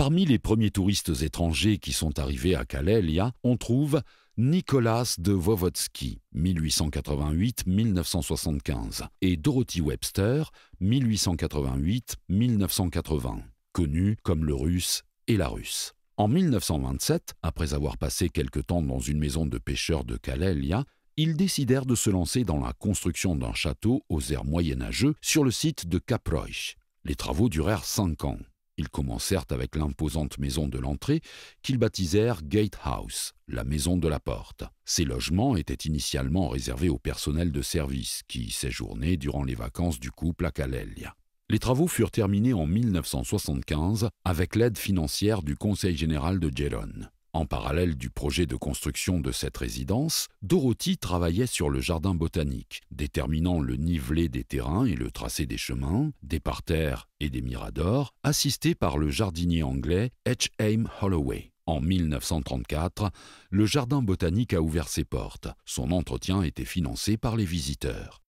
Parmi les premiers touristes étrangers qui sont arrivés à Kalélia, on trouve Nicolas de Wowodzki, 1888-1975, et Dorothy Webster, 1888-1980, connus comme le Russe et la Russe. En 1927, après avoir passé quelque temps dans une maison de pêcheurs de Kalélia, ils décidèrent de se lancer dans la construction d'un château aux airs moyenâgeux sur le site de Kaproich. Les travaux durèrent 5 ans. Ils commencèrent avec l'imposante maison de l'entrée qu'ils baptisèrent Gatehouse, la maison de la porte. Ces logements étaient initialement réservés au personnel de service qui séjournait durant les vacances du couple à Kalélia. Les travaux furent terminés en 1975 avec l'aide financière du Conseil général de Gérone. En parallèle du projet de construction de cette résidence, Dorothy travaillait sur le jardin botanique, déterminant le nivelé des terrains et le tracé des chemins, des parterres et des miradors, assistée par le jardinier anglais H. Ames Holloway. En 1934, le jardin botanique a ouvert ses portes. Son entretien était financé par les visiteurs.